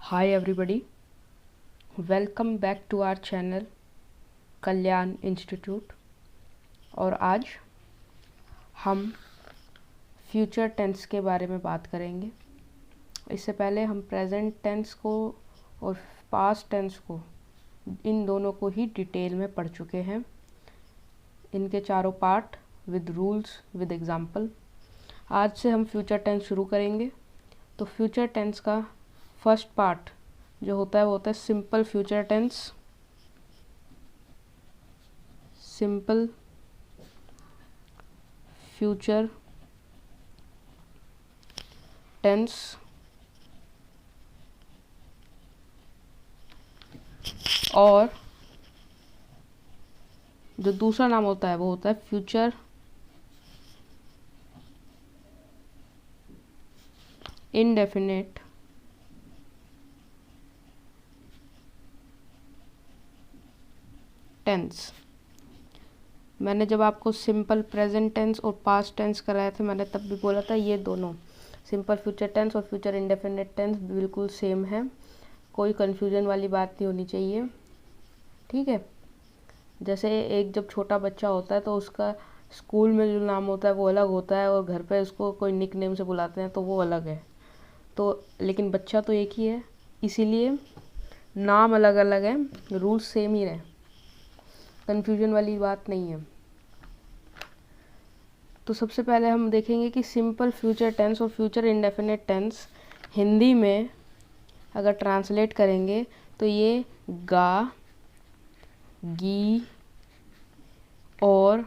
Hi everybody, welcome back to our channel Kalyan institute. और आज हम फ्यूचर टेंस के बारे में बात करेंगे। इससे पहले हम प्रेजेंट टेंस को और पास्ट टेंस को, इन दोनों को ही डिटेल में पढ़ चुके हैं, इनके चारों part with rules with example. आज से हम फ्यूचर टेंस शुरू करेंगे। तो फ्यूचर टेंस का फर्स्ट पार्ट जो होता है वो होता है simple future tense. Simple future tense और जो दूसरा नाम होता है वो होता है फ्यूचर इंडेफिनिट टेंस। मैंने जब आपको सिंपल प्रेजेंट टेंस और पास्ट टेंस कराया था, मैंने तब भी बोला था ये दोनों सिंपल फ्यूचर टेंस और फ्यूचर इंडेफिनिट टेंस बिल्कुल सेम है, कोई कन्फ्यूजन वाली बात नहीं होनी चाहिए। ठीक है। जैसे एक जब छोटा बच्चा होता है तो उसका स्कूल में जो नाम होता है वो अलग होता है और घर पे उसको कोई निक नेम से बुलाते हैं तो वो अलग है। तो लेकिन बच्चा तो एक ही है, इसीलिए नाम अलग अलग है, रूल्स सेम ही रहे, कन्फ्यूजन वाली बात नहीं है। तो सबसे पहले हम देखेंगे कि सिंपल फ्यूचर टेंस और फ्यूचर इंडेफिनिट टेंस हिंदी में अगर ट्रांसलेट करेंगे तो ये गा, गी और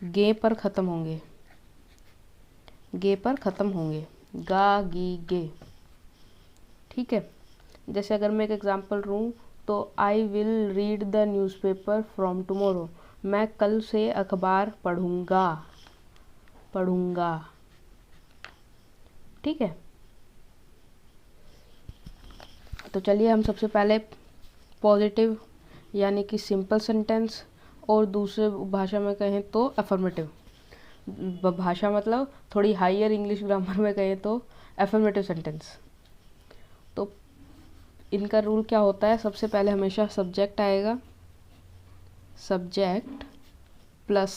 गे पर ख़त्म होंगे। गे पर ख़त्म होंगे, गा गी गे। ठीक है। जैसे अगर मैं एक एग्जांपल दूँ तो I will read the newspaper from tomorrow, मैं कल से अखबार पढ़ूंगा। ठीक है। तो चलिए हम सबसे पहले पॉजिटिव यानी कि सिंपल सेंटेंस और दूसरे भाषा में कहें तो अफर्मेटिव भाषा, मतलब थोड़ी हायर इंग्लिश ग्रामर में कहें तो अफर्मेटिव सेंटेंस। तो इनका रूल क्या होता है, सबसे पहले हमेशा सब्जेक्ट आएगा, सब्जेक्ट प्लस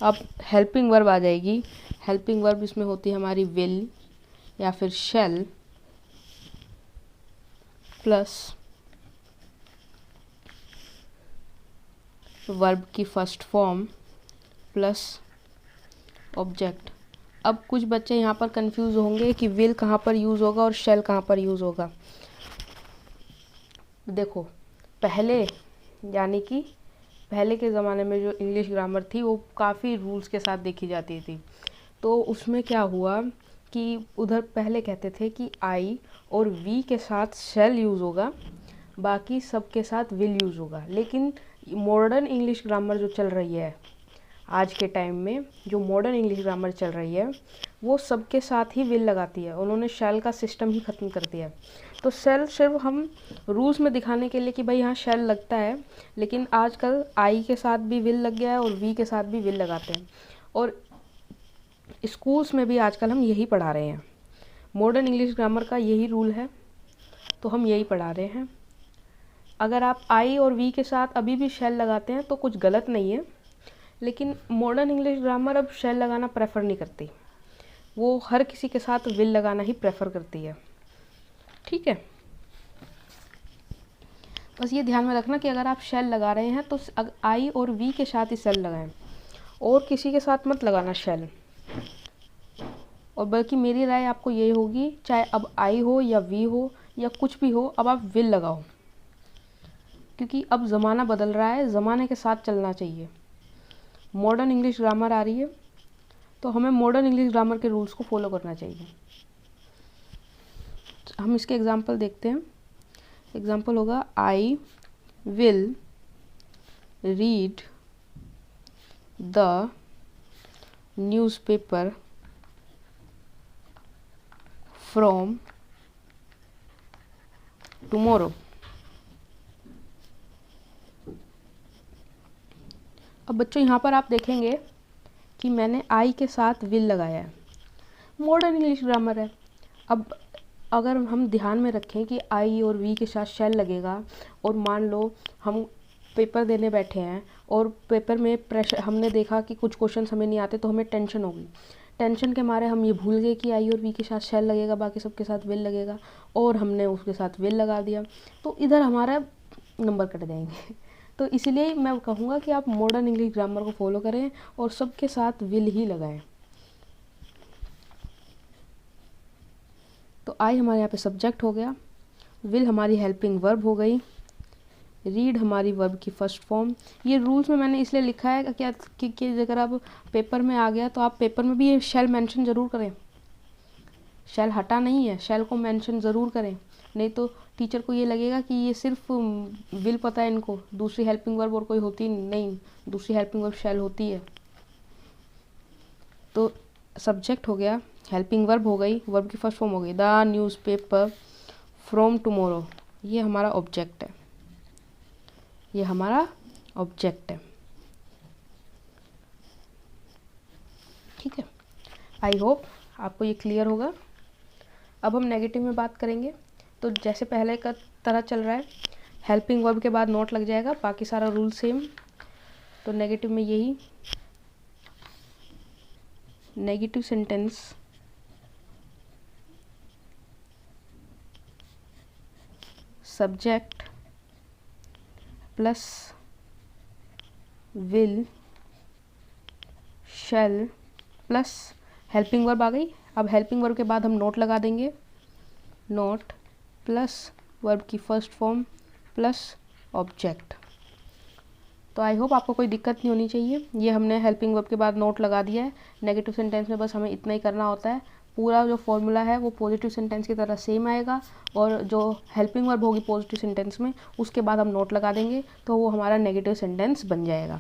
अब हेल्पिंग वर्ब आ जाएगी। हेल्पिंग वर्ब इसमें होती है हमारी विल या फिर शैल प्लस वर्ब की फर्स्ट फॉर्म प्लस ऑब्जेक्ट। अब कुछ बच्चे यहाँ पर कंफ्यूज होंगे कि विल कहाँ पर यूज़ होगा और शैल कहाँ पर यूज़ होगा। देखो, पहले यानी कि पहले के ज़माने में जो इंग्लिश ग्रामर थी वो काफ़ी रूल्स के साथ देखी जाती थी। तो उसमें क्या हुआ कि उधर पहले कहते थे कि आई और वी के साथ शैल यूज़ होगा, बाकी सब के साथ विल यूज़ होगा। लेकिन मॉडर्न इंग्लिश ग्रामर जो चल रही है आज के टाइम में, जो मॉडर्न इंग्लिश ग्रामर चल रही है वो सबके साथ ही विल लगाती है। उन्होंने शैल का सिस्टम ही ख़त्म कर दिया है। तो शैल सिर्फ हम रूल्स में दिखाने के लिए कि भाई यहाँ शैल लगता है, लेकिन आजकल आई के साथ भी विल लग गया है और वी के साथ भी विल लगाते हैं। और स्कूल्स में भी आजकल हम यही पढ़ा रहे हैं, मॉडर्न इंग्लिश ग्रामर का यही रूल है, तो हम यही पढ़ा रहे हैं। अगर आप आई और वी के साथ अभी भी शैल लगाते हैं तो कुछ गलत नहीं है, लेकिन मॉडर्न इंग्लिश ग्रामर अब शैल लगाना प्रेफर नहीं करती, वो हर किसी के साथ विल लगाना ही प्रेफर करती है। ठीक है। बस ये ध्यान में रखना कि अगर आप शैल लगा रहे हैं तो आई और वी के साथ ही शैल लगाएं और किसी के साथ मत लगाना शैल। और बल्कि मेरी राय आपको यही होगी, चाहे अब आई हो या वी हो या कुछ भी हो, अब आप विल लगाओ, क्योंकि अब ज़माना बदल रहा है, ज़माने के साथ चलना चाहिए। मॉडर्न इंग्लिश ग्रामर आ रही है तो हमें मॉडर्न इंग्लिश ग्रामर के रूल्स को फॉलो करना चाहिए। हम इसके एग्जांपल देखते हैं। एग्जांपल होगा I will read the newspaper from tomorrow. अब बच्चों यहाँ पर आप देखेंगे कि मैंने आई के साथ विल लगाया है, मॉडर्न इंग्लिश ग्रामर है। अब अगर हम ध्यान में रखें कि आई और वी के साथ शैल लगेगा, और मान लो हम पेपर देने बैठे हैं और पेपर में प्रेशर, हमने देखा कि कुछ क्वेश्चन हमें नहीं आते तो हमें टेंशन होगी, टेंशन के मारे हम ये भूल गए कि आई और वी के साथ शैल लगेगा, बाकी सबके साथ विल लगेगा, और हमने उसके साथ विल लगा दिया, तो इधर हमारा नंबर कट जाएंगे। तो इसीलिए मैं कहूँगा कि आप मॉडर्न इंग्लिश ग्रामर को फॉलो करें और सबके साथ विल ही लगाएं। तो आई हमारे यहाँ पे सब्जेक्ट हो गया, विल हमारी हेल्पिंग वर्ब हो गई, रीड हमारी वर्ब की फर्स्ट फॉर्म। ये रूल्स में मैंने इसलिए लिखा है कि अगर आप पेपर में आ गया तो आप पेपर में भी ये शैल मेंशन ज़रूर करें, शैल हटा नहीं है, शैल को मेंशन ज़रूर करें, नहीं तो टीचर को ये लगेगा कि ये सिर्फ विल पता है इनको, दूसरी हेल्पिंग वर्ब और कोई होती नहीं, दूसरी हेल्पिंग वर्ब शैल होती है। तो सब्जेक्ट हो गया, हेल्पिंग वर्ब हो गई, वर्ब की फर्स्ट फॉर्म हो गई, द न्यूज़पेपर फ्रॉम टुमारो, ये हमारा ऑब्जेक्ट है, ये हमारा ऑब्जेक्ट है। ठीक है, आई होप आपको ये क्लियर होगा। अब हम नेगेटिव में बात करेंगे, तो जैसे पहले का तरह चल रहा है, हेल्पिंग वर्ब के बाद नोट लग जाएगा, बाकी सारा रूल सेम। तो नेगेटिव में यही, negative sentence subject plus will shall plus helping verb आ गई। अब हेल्पिंग वर्ब के बाद हम नोट लगा देंगे, नोट प्लस वर्ब की फर्स्ट फॉर्म प्लस ऑब्जेक्ट। तो आई होप आपको कोई दिक्कत नहीं होनी चाहिए। ये हमने हेल्पिंग वर्ब के बाद नोट लगा दिया है। नेगेटिव सेंटेंस में बस हमें इतना ही करना होता है, पूरा जो फॉर्मूला है वो पॉजिटिव सेंटेंस की तरह सेम आएगा, और जो हेल्पिंग वर्ब होगी पॉजिटिव सेंटेंस में उसके बाद हम नोट लगा देंगे तो वो हमारा नेगेटिव सेंटेंस बन जाएगा।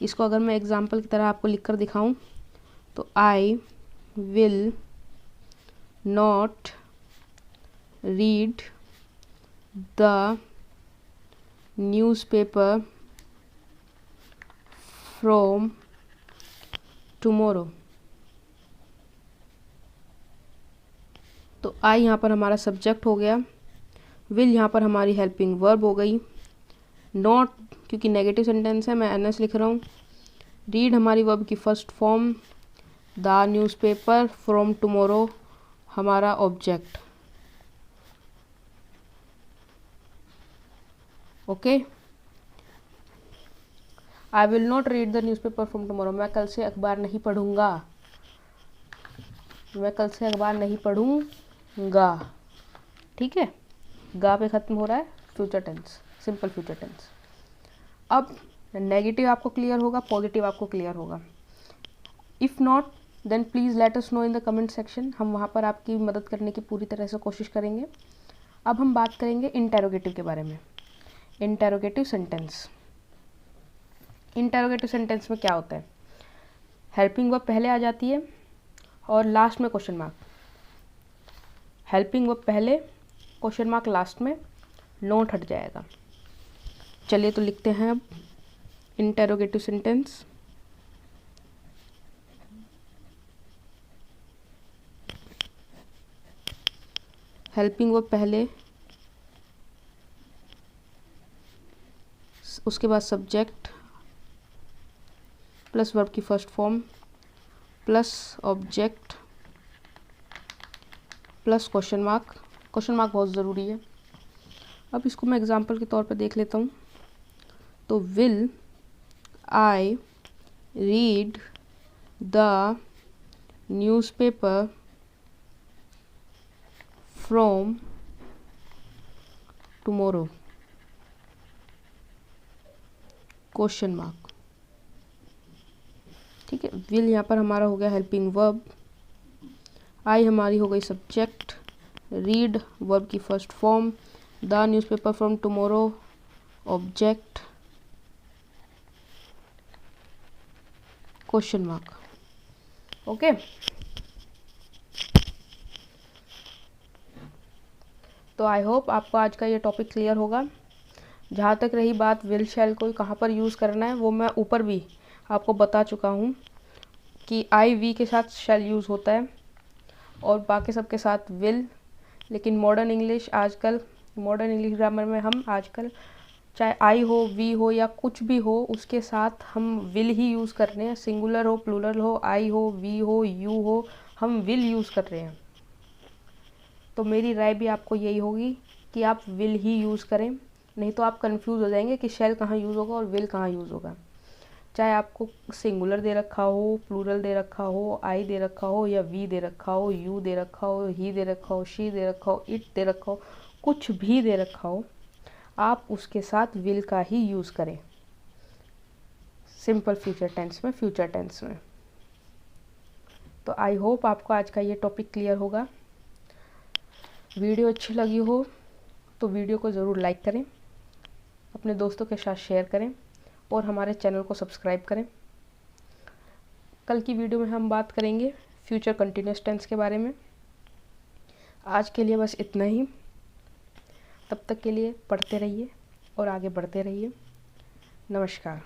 इसको अगर मैं एग्जाम्पल की तरह आपको लिख कर दिखाऊँ तो आई will not read the newspaper from tomorrow. तो आई यहाँ पर हमारा सब्जेक्ट हो गया, विल यहाँ पर हमारी हेल्पिंग वर्ब हो गई, नॉट क्योंकि नेगेटिव सेंटेंस है मैं एनएस लिख रहा हूँ, रीड हमारी वर्ब की first form, the newspaper from tomorrow हमारा object. Okay, I will not read the newspaper from tomorrow, मैं कल से अखबार नहीं पढ़ूंगा, मैं कल से अखबार नहीं पढ़ूंगा। ठीक है, गा पे ख़त्म हो रहा है, future tense, simple future tense. अब नेगेटिव आपको क्लियर होगा, पॉजिटिव आपको क्लियर होगा। If not then please let us know in the comment section, हम वहाँ पर आपकी मदद करने की पूरी तरह से कोशिश करेंगे। अब हम बात करेंगे इंटेरोगेटिव के बारे में। इंटेरोगेटिव सेंटेंस, इंटेरोगेटिव सेंटेंस में क्या होता है, हेल्पिंग वर्ब पहले आ जाती है और लास्ट में क्वेश्चन मार्क, हेल्पिंग वर्ब पहले क्वेश्चन मार्क लास्ट में, नोट हट जाएगा। चलिए तो लिखते हैं अब इंटेरोगेटिव सेंटेंस। हेल्पिंग वर्ब पहले, उसके बाद सब्जेक्ट प्लस वर्ब की first form plus object plus question mark. Question mark बहुत ज़रूरी है। अब इसको मैं एग्जांपल के तौर पे देख लेता हूँ। तो will I read the newspaper from tomorrow, question mark. ठीक है, विल यहाँ पर हमारा हो गया हेल्पिंग वर्ब, आई हमारी हो गई सब्जेक्ट, रीड वर्ब की first form, the newspaper from tomorrow object, question mark. Okay, तो आई होप आपको आज का ये टॉपिक क्लियर होगा। जहाँ तक रही बात विल शैल को कहाँ पर यूज़ करना है, वो मैं ऊपर भी आपको बता चुका हूँ कि आई वी के साथ शैल यूज़ होता है और बाकी सब के साथ विल। लेकिन मॉडर्न इंग्लिश ग्रामर में हम आजकल चाहे आई हो, वी हो या कुछ भी हो, उसके साथ हम विल ही यूज़ कर रहे हैं। सिंगुलर हो, प्लूरल हो, आई हो, वी हो, यू हो, हम विल यूज़ कर रहे हैं। तो मेरी राय भी आपको यही होगी कि आप विल ही यूज़ करें, नहीं तो आप कंफ्यूज हो जाएंगे कि शैल कहाँ यूज़ होगा और विल कहाँ यूज़ होगा। चाहे आपको सिंगुलर दे रखा हो, प्लूरल दे रखा हो, आई दे रखा हो या वी दे रखा हो, यू दे रखा हो, ही दे रखा हो, शी दे रखा हो, इट दे रखा हो, कुछ भी दे रखा हो, आप उसके साथ विल का ही यूज़ करें सिंपल फ्यूचर टेंस में, फ्यूचर टेंस में। तो आई होप आपको आज का ये टॉपिक क्लियर होगा। वीडियो अच्छी लगी हो तो वीडियो को ज़रूर लाइक करें, अपने दोस्तों के साथ शेयर करें और हमारे चैनल को सब्सक्राइब करें। कल की वीडियो में हम बात करेंगे फ्यूचर कंटिन्यूअस टेंस के बारे में। आज के लिए बस इतना ही। तब तक के लिए पढ़ते रहिए और आगे बढ़ते रहिए। नमस्कार।